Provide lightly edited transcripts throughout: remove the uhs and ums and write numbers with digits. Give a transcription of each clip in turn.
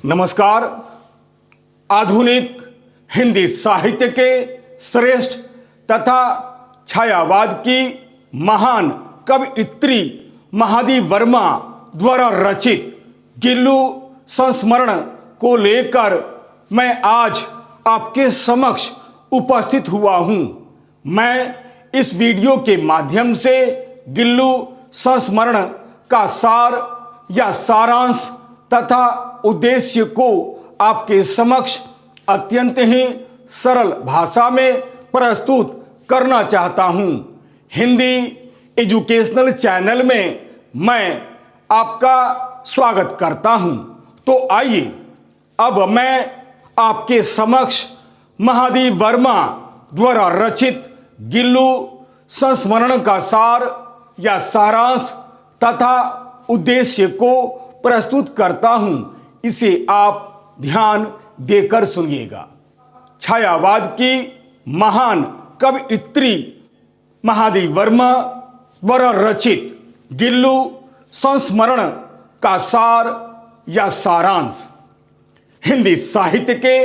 नमस्कार। आधुनिक हिंदी साहित्य के श्रेष्ठ तथा छायावाद की महान कवयित्री महादी वर्मा द्वारा रचित गिल्लू संस्मरण को लेकर मैं आज आपके समक्ष उपस्थित हुआ हूं। मैं इस वीडियो के माध्यम से गिल्लू संस्मरण का सार या सारांश तथा उद्देश्य को आपके समक्ष अत्यंत ही सरल भाषा में प्रस्तुत करना चाहता हूं। हिंदी एजुकेशनल चैनल में मैं आपका स्वागत करता हूं। तो आइए अब मैं आपके समक्ष महादी वर्मा द्वारा रचित गिल्लू संस्मरण का सार या सारांश तथा उद्देश्य को प्रस्तुत करता हूं। इसे आप ध्यान देकर सुनिएगा। छायावाद की महान कवयित्री महादी वर्मा द्वारा रचित गिल्लू संस्मरण का सार या सारांश। हिंदी साहित्य के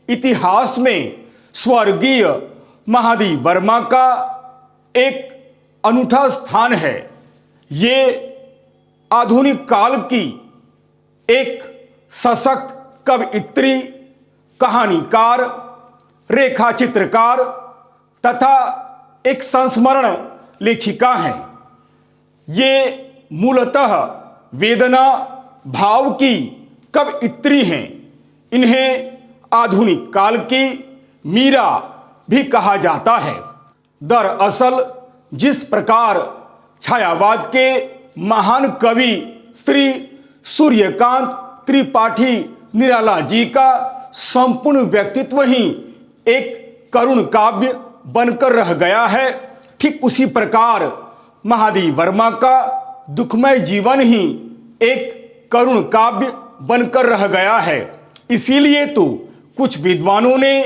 इतिहास में स्वर्गीय महादी वर्मा का एक अनूठा स्थान है। ये आधुनिक काल की एक सशक्त कवयित्री, कहानीकार, रेखा चित्रकार तथा एक संस्मरण लेखिका हैं। ये मूलतः वेदना भाव की कवयित्री हैं। इन्हें आधुनिक काल की मीरा भी कहा जाता है। दरअसल जिस प्रकार छायावाद के महान कवि श्री सूर्यकांत त्रिपाठी निराला जी का संपूर्ण व्यक्तित्व ही एक करुण काव्य बनकर रह गया है, ठीक उसी प्रकार महादी वर्मा का दुखमय जीवन ही एक करुण काव्य बनकर रह गया है। इसीलिए तो कुछ विद्वानों ने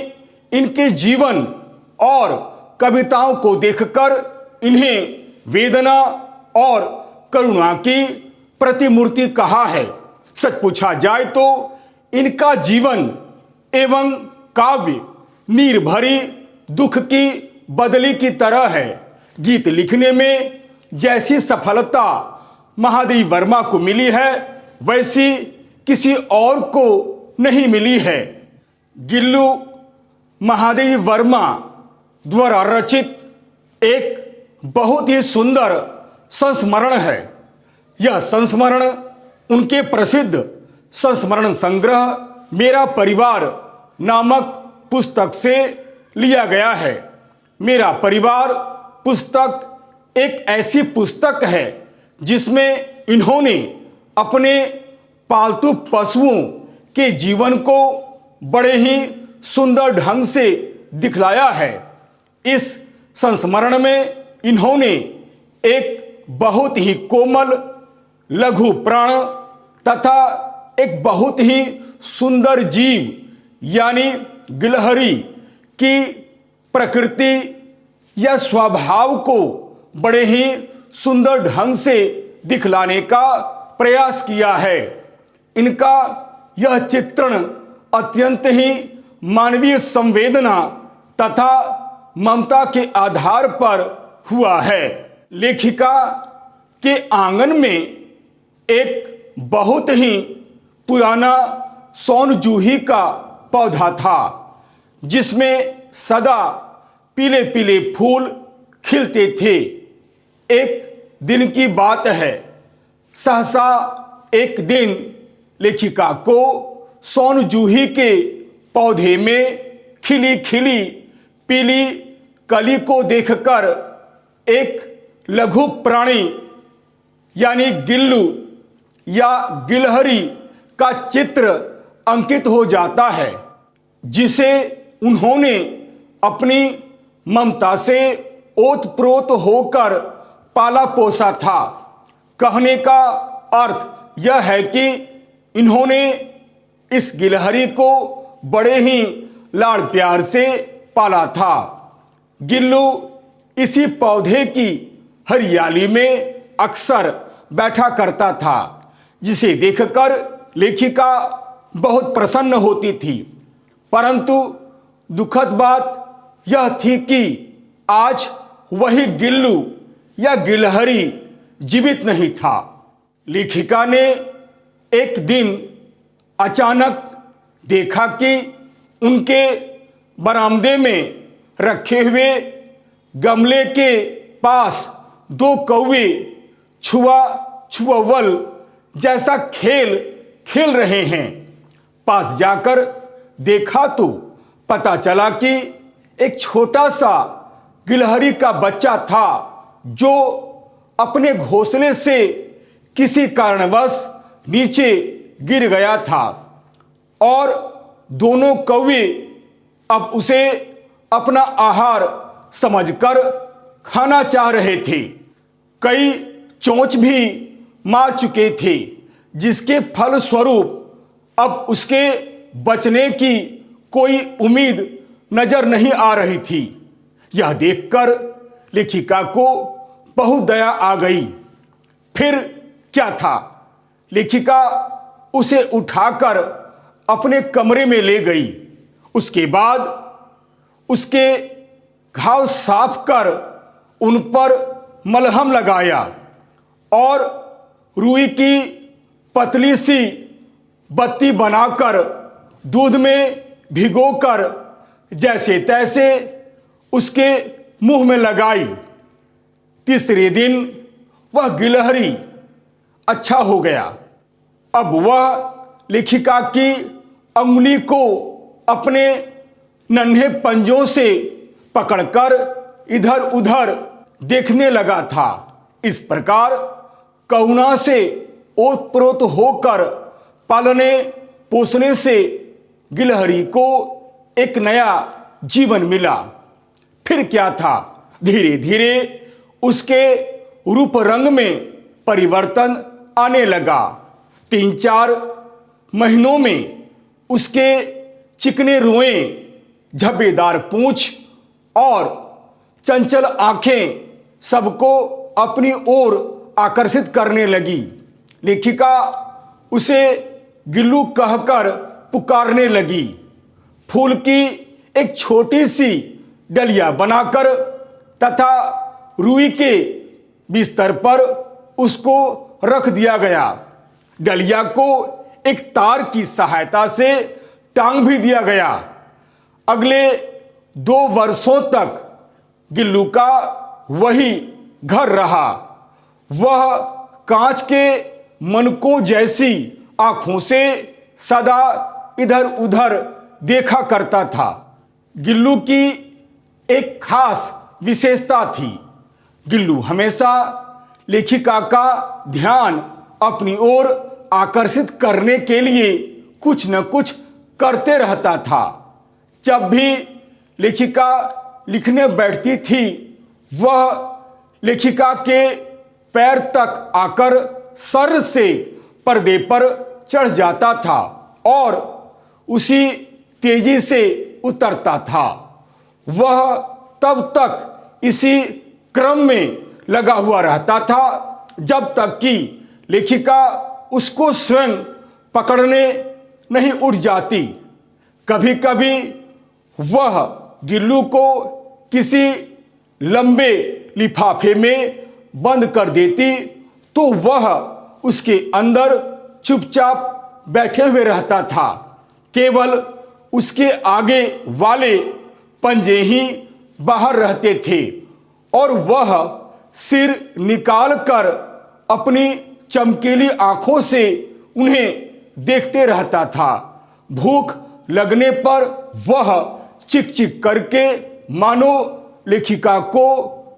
इनके जीवन और कविताओं को देखकर इन्हें वेदना और करुणा की प्रतिमूर्ति कहा है। सच पूछा जाए तो इनका जीवन एवं काव्य नीर भरी दुख की बदली की तरह है। गीत लिखने में जैसी सफलता महादी वर्मा को मिली है, वैसी किसी और को नहीं मिली है। गिल्लू महादी वर्मा द्वारा रचित एक बहुत ही सुंदर संस्मरण है। यह संस्मरण उनके प्रसिद्ध संस्मरण संग्रह मेरा परिवार नामक पुस्तक से लिया गया है। मेरा परिवार पुस्तक एक ऐसी पुस्तक है जिसमें इन्होंने अपने पालतू पशुओं के जीवन को बड़े ही सुंदर ढंग से दिखलाया है। इस संस्मरण में इन्होंने एक बहुत ही कोमल लघु प्राण तथा एक बहुत ही सुंदर जीव यानी गिलहरी की प्रकृति या स्वभाव को बड़े ही सुंदर ढंग से दिखलाने का प्रयास किया है। इनका यह चित्रण अत्यंत ही मानवीय संवेदना तथा ममता के आधार पर हुआ है। लेखिका के आंगन में एक बहुत ही पुराना सोनजूही का पौधा था, जिसमें सदा पीले पीले फूल खिलते थे। एक दिन की बात है, सहसा एक दिन लेखिका को सोनजूही के पौधे में खिली खिली पीली कली को देखकर एक लघु प्राणी यानी गिल्लू या गिलहरी का चित्र अंकित हो जाता है, जिसे उन्होंने अपनी ममता से ओतप्रोत होकर पाला पोसा था। कहने का अर्थ यह है कि इन्होंने इस गिलहरी को बड़े ही लाड़ प्यार से पाला था। गिल्लू इसी पौधे की हरियाली में अक्सर बैठा करता था, जिसे देखकर लेखिका बहुत प्रसन्न होती थी, परंतु दुखद बात यह थी कि आज वही गिल्लू या गिलहरी जीवित नहीं था। लेखिका ने एक दिन अचानक देखा कि उनके बरामदे में रखे हुए गमले के पास दो कौवे छुआ-छुअव्वल जैसा खेल खेल रहे हैं। पास जाकर देखा तो पता चला कि एक छोटा सा गिलहरी का बच्चा था जो अपने घोंसले से किसी कारणवश नीचे गिर गया था और दोनों कौवे अब उसे अपना आहार समझकर खाना चाह रहे थे। कई चोंच भी मार चुके थे, जिसके फलस्वरूप अब उसके बचने की कोई उम्मीद नजर नहीं आ रही थी। यह देखकर लेखिका को बहुत दया आ गई। फिर क्या था, लेखिका उसे उठाकर अपने कमरे में ले गई। उसके बाद उसके घाव साफ कर उन पर मलहम लगाया और रुई की पतली सी बत्ती बनाकर दूध में भिगोकर जैसे तैसे उसके मुंह में लगाई। तीसरे दिन वह गिलहरी अच्छा हो गया। अब वह लेखिका की अंगुली को अपने नन्हे पंजों से पकड़कर इधर उधर देखने लगा था। इस प्रकार करुणा से ओतप्रोत होकर पालने पोसने से गिलहरी को एक नया जीवन मिला। फिर क्या था, धीरे धीरे उसके रूप रंग में परिवर्तन आने लगा। 3-4 महीनों में उसके चिकने रोएं, झब्बेदार पूंछ और चंचल आंखें सबको अपनी ओर आकर्षित करने लगी। लेखिका उसे गिल्लू कहकर पुकारने लगी। फूल की एक छोटी सी डलिया बनाकर तथा रुई के बिस्तर पर उसको रख दिया गया। डलिया को एक तार की सहायता से टांग भी दिया गया। अगले 2 वर्षों तक गिल्लू का वही घर रहा। वह कांच के मनकों जैसी आंखों से सदा इधर उधर देखा करता था। गिल्लू की एक खास विशेषता थी। गिल्लू हमेशा लेखिका का ध्यान अपनी ओर आकर्षित करने के लिए कुछ न कुछ करते रहता था। जब भी लेखिका लिखने बैठती थी, वह लेखिका के पैर तक आकर सर से पर्दे पर चढ़ जाता था और उसी तेजी से उतरता था। वह तब तक इसी क्रम में लगा हुआ रहता था जब तक कि लेखिका उसको स्वयं पकड़ने नहीं उठ जाती। कभी कभी वह गिल्लू को किसी लंबे लिफाफे में बंद कर देती तो वह उसके अंदर चुपचाप बैठे हुए रहता था। केवल उसके आगे वाले पंजे ही बाहर रहते थे और वह सिर निकालकर अपनी चमकीली आंखों से उन्हें देखते रहता था। भूख लगने पर वह चिक चिक करके मानो लेखिका को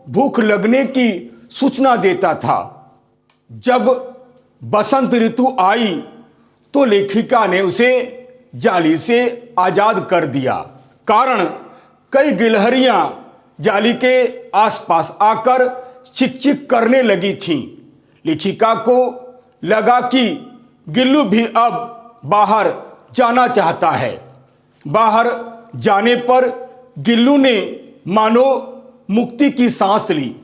भूख लगने की सूचना देता था। जब बसंत ऋतु आई तो लेखिका ने उसे जाली से आजाद कर दिया। कारण कई गिलहरियां जाली के आसपास आकर चिक चिक करने लगी थीं। लेखिका को लगा कि गिल्लू भी अब बाहर जाना चाहता है। बाहर जाने पर गिल्लू ने मानो मुक्ति की सांस ली।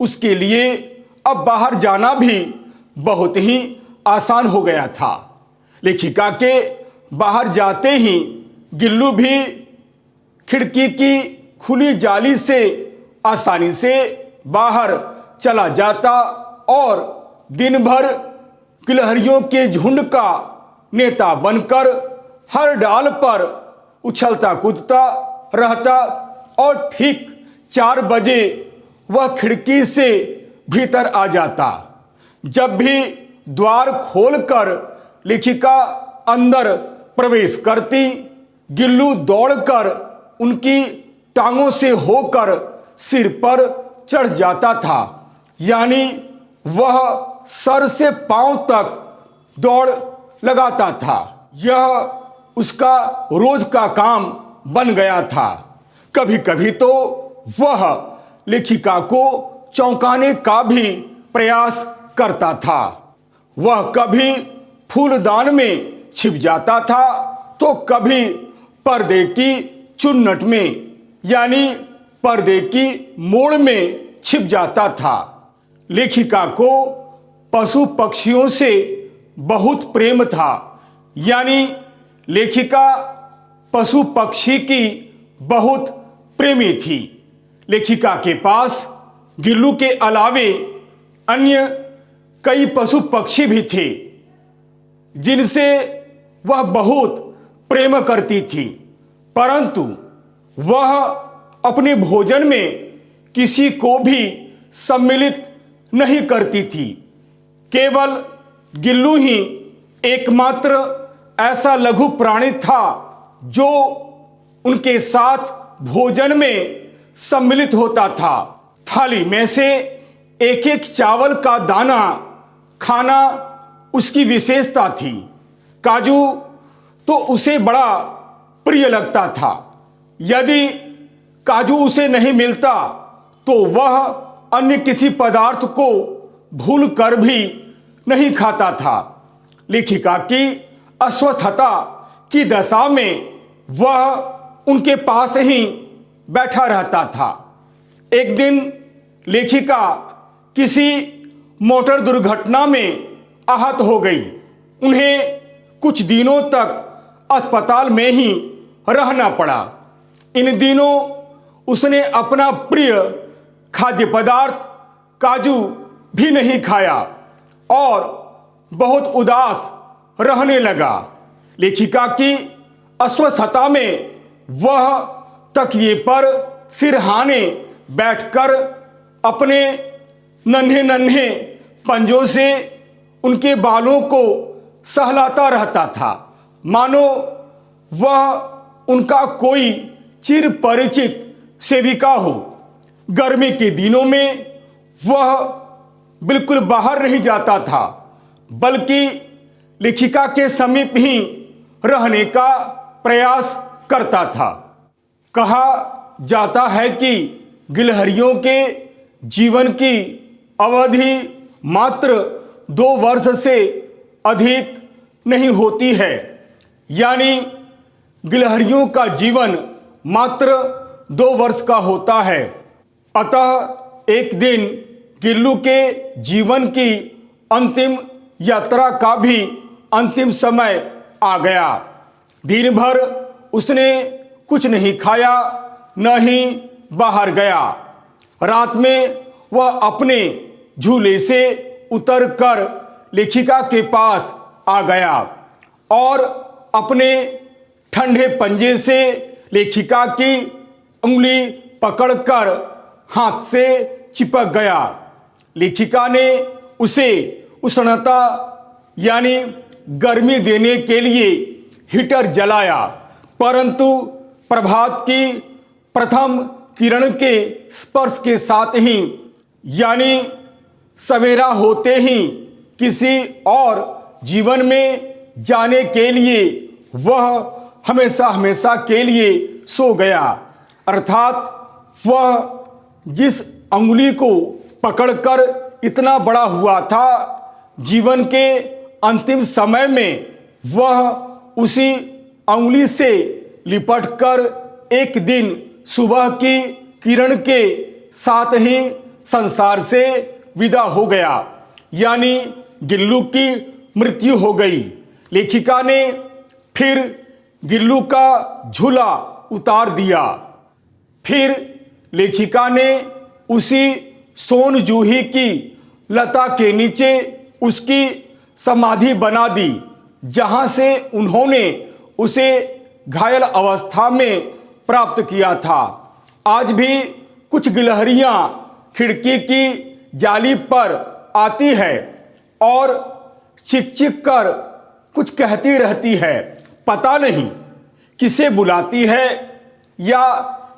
उसके लिए अब बाहर जाना भी बहुत ही आसान हो गया था। लेखिका के बाहर जाते ही गिल्लू भी खिड़की की खुली जाली से आसानी से बाहर चला जाता और दिन भर गिलहरियों के झुंड का नेता बनकर हर डाल पर उछलता कूदता रहता और ठीक 4 बजे वह खिड़की से भीतर आ जाता। जब भी द्वार खोलकर लेखिका अंदर प्रवेश करती, गिल्लू दौड़कर उनकी टांगों से होकर सिर पर चढ़ जाता था, यानी वह सर से पांव तक दौड़ लगाता था। यह उसका रोज का काम बन गया था। कभी कभी तो वह लेखिका को चौंकाने का भी प्रयास करता था। वह कभी फूलदान में छिप जाता था तो कभी पर्दे की चुन्नट में यानी पर्दे की मोड़ में छिप जाता था। लेखिका को पशु पक्षियों से बहुत प्रेम था, यानी लेखिका पशु पक्षी की बहुत प्रेमी थी। लेखिका के पास गिल्लू के अलावे अन्य कई पशु पक्षी भी थे जिनसे वह बहुत प्रेम करती थी, परंतु वह अपने भोजन में किसी को भी सम्मिलित नहीं करती थी। केवल गिल्लू ही एकमात्र ऐसा लघु प्राणी था जो उनके साथ भोजन में सम्मिलित होता था। थाली में से एक एक चावल का दाना खाना उसकी विशेषता थी। काजू तो उसे बड़ा प्रिय लगता था। यदि काजू उसे नहीं मिलता तो वह अन्य किसी पदार्थ को भूल कर भी नहीं खाता था। लेखिका की अस्वस्थता की दशा में वह उनके पास ही बैठा रहता था। एक दिन लेखिका किसी मोटर दुर्घटना में आहत हो गई। उन्हें कुछ दिनों तक अस्पताल में ही रहना पड़ा। इन दिनों उसने अपना प्रिय खाद्य पदार्थ काजू भी नहीं खाया और बहुत उदास रहने लगा। लेखिका की अस्वस्थता में वह तकिए पर सिरहाने बैठकर अपने नन्हे नन्हे पंजों से उनके बालों को सहलाता रहता था, मानो वह उनका कोई चिर परिचित सेविका हो। गर्मी के दिनों में वह बिल्कुल बाहर नहीं जाता था, बल्कि लेखिका के समीप ही रहने का प्रयास करता था। कहा जाता है कि गिलहरियों के जीवन की अवधि मात्र 2 वर्ष से अधिक नहीं होती है, यानी गिलहरियों का जीवन मात्र 2 वर्ष का होता है। अतः एक दिन गिल्लू के जीवन की अंतिम यात्रा का भी अंतिम समय आ गया। दिन भर उसने कुछ नहीं खाया, न ही बाहर गया। रात में वह अपने झूले से उतरकर लेखिका के पास आ गया और अपने ठंडे पंजे से लेखिका की उंगली पकड़कर हाथ से चिपक गया। लेखिका ने उसे उष्णता यानी गर्मी देने के लिए हीटर जलाया, परंतु प्रभात की प्रथम किरण के स्पर्श के साथ ही यानी सवेरा होते ही किसी और जीवन में जाने के लिए वह हमेशा हमेशा के लिए सो गया। अर्थात वह जिस अंगुली को पकड़कर इतना बड़ा हुआ था, जीवन के अंतिम समय में वह उसी अंगुली से लिपटकर एक दिन सुबह की किरण के साथ ही संसार से विदा हो गया, यानी गिल्लू की मृत्यु हो गई। लेखिका ने फिर गिल्लू का झूला उतार दिया। फिर लेखिका ने उसी सोन जूही की लता के नीचे उसकी समाधि बना दी, जहां से उन्होंने उसे घायल अवस्था में प्राप्त किया था। आज भी कुछ गिलहरियां खिड़की की जाली पर आती है और चिक चिक कर कुछ कहती रहती है। पता नहीं किसे बुलाती है या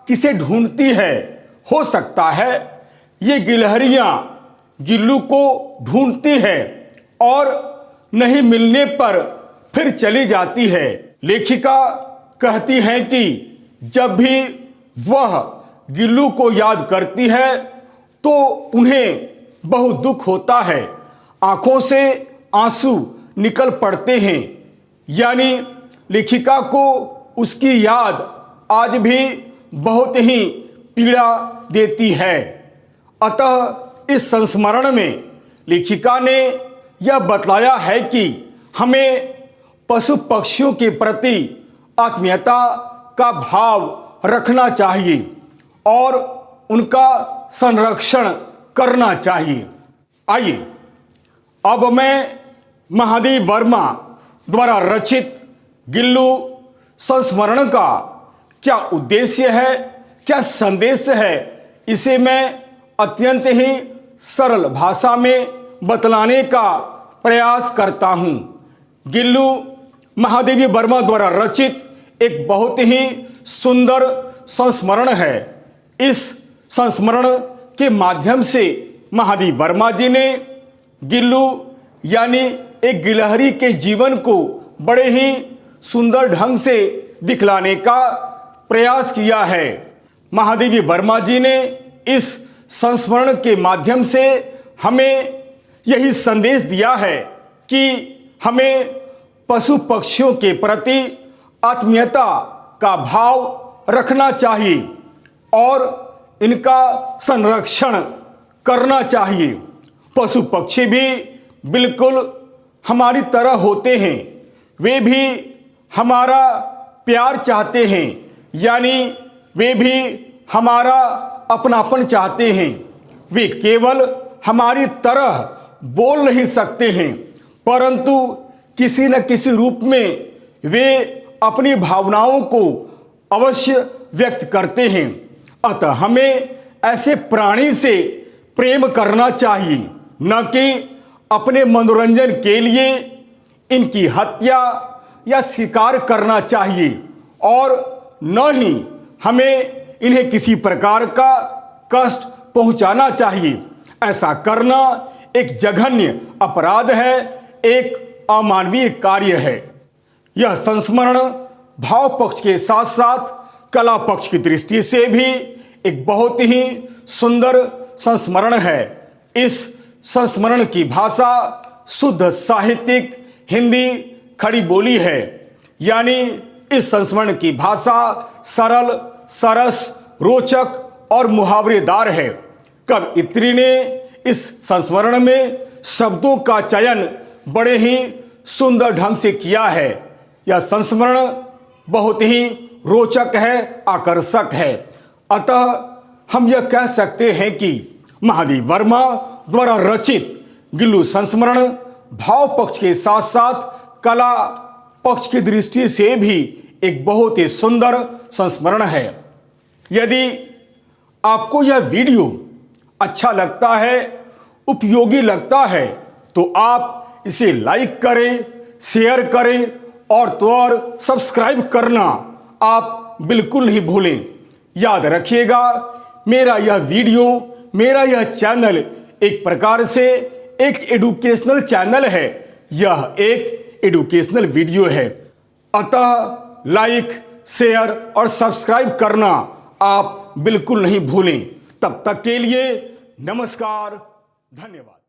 किसे ढूंढती है। हो सकता है ये गिलहरियां गिल्लू को ढूंढती है और नहीं मिलने पर फिर चली जाती है। लेखिका कहती हैं कि जब भी वह गिल्लू को याद करती है तो उन्हें बहुत दुख होता है, आंखों से आंसू निकल पड़ते हैं। यानी लेखिका को उसकी याद आज भी बहुत ही पीड़ा देती है। अतः इस संस्मरण में लेखिका ने यह बतलाया है कि हमें पशु पक्षियों के प्रति आत्मीयता का भाव रखना चाहिए और उनका संरक्षण करना चाहिए। आइए अब मैं महादेव वर्मा द्वारा रचित गिल्लू संस्मरण का क्या उद्देश्य है, क्या संदेश है, इसे मैं अत्यंत ही सरल भाषा में बतलाने का प्रयास करता हूं। गिल्लू महादेवी वर्मा द्वारा रचित एक बहुत ही सुंदर संस्मरण है। इस संस्मरण के माध्यम से महादेवी वर्मा जी ने गिल्लू यानी एक गिलहरी के जीवन को बड़े ही सुंदर ढंग से दिखलाने का प्रयास किया है। महादेवी वर्मा जी ने इस संस्मरण के माध्यम से हमें यही संदेश दिया है कि हमें पशु पक्षियों के प्रति आत्मीयता का भाव रखना चाहिए और इनका संरक्षण करना चाहिए। पशु पक्षी भी बिल्कुल हमारी तरह होते हैं, वे भी हमारा प्यार चाहते हैं, यानी वे भी हमारा अपनापन चाहते हैं। वे केवल हमारी तरह बोल नहीं सकते हैं, परंतु किसी न किसी रूप में वे अपनी भावनाओं को अवश्य व्यक्त करते हैं। अतः हमें ऐसे प्राणी से प्रेम करना चाहिए, न कि अपने मनोरंजन के लिए इनकी हत्या या शिकार करना चाहिए और न ही हमें इन्हें किसी प्रकार का कष्ट पहुंचाना चाहिए। ऐसा करना एक जघन्य अपराध है, एक अमानवीय कार्य है। यह संस्मरण भाव पक्ष के साथ साथ कला पक्ष की दृष्टि से भी एक बहुत ही सुंदर संस्मरण है। इस संस्मरण की भाषा शुद्ध साहित्यिक हिंदी खड़ी बोली है, यानी इस संस्मरण की भाषा सरल, सरस, रोचक और मुहावरेदार है। कवयित्री ने इस संस्मरण में शब्दों का चयन बड़े ही सुंदर ढंग से किया है। यह संस्मरण बहुत ही रोचक है, आकर्षक है। अतः हम यह कह सकते हैं कि महादेव वर्मा द्वारा रचित गिल्लू संस्मरण भाव पक्ष के साथ साथ कला पक्ष की दृष्टि से भी एक बहुत ही सुंदर संस्मरण है। यदि आपको यह वीडियो अच्छा लगता है, उपयोगी लगता है, तो आप इसे लाइक करें, शेयर करें और तो और सब्सक्राइब करना आप बिल्कुल नहीं भूलें। याद रखिएगा, मेरा यह वीडियो, मेरा यह चैनल एक प्रकार से एक एडुकेशनल चैनल है। यह एक एडुकेशनल वीडियो है, अतः लाइक, शेयर और सब्सक्राइब करना आप बिल्कुल नहीं भूलें। तब तक के लिए नमस्कार, धन्यवाद।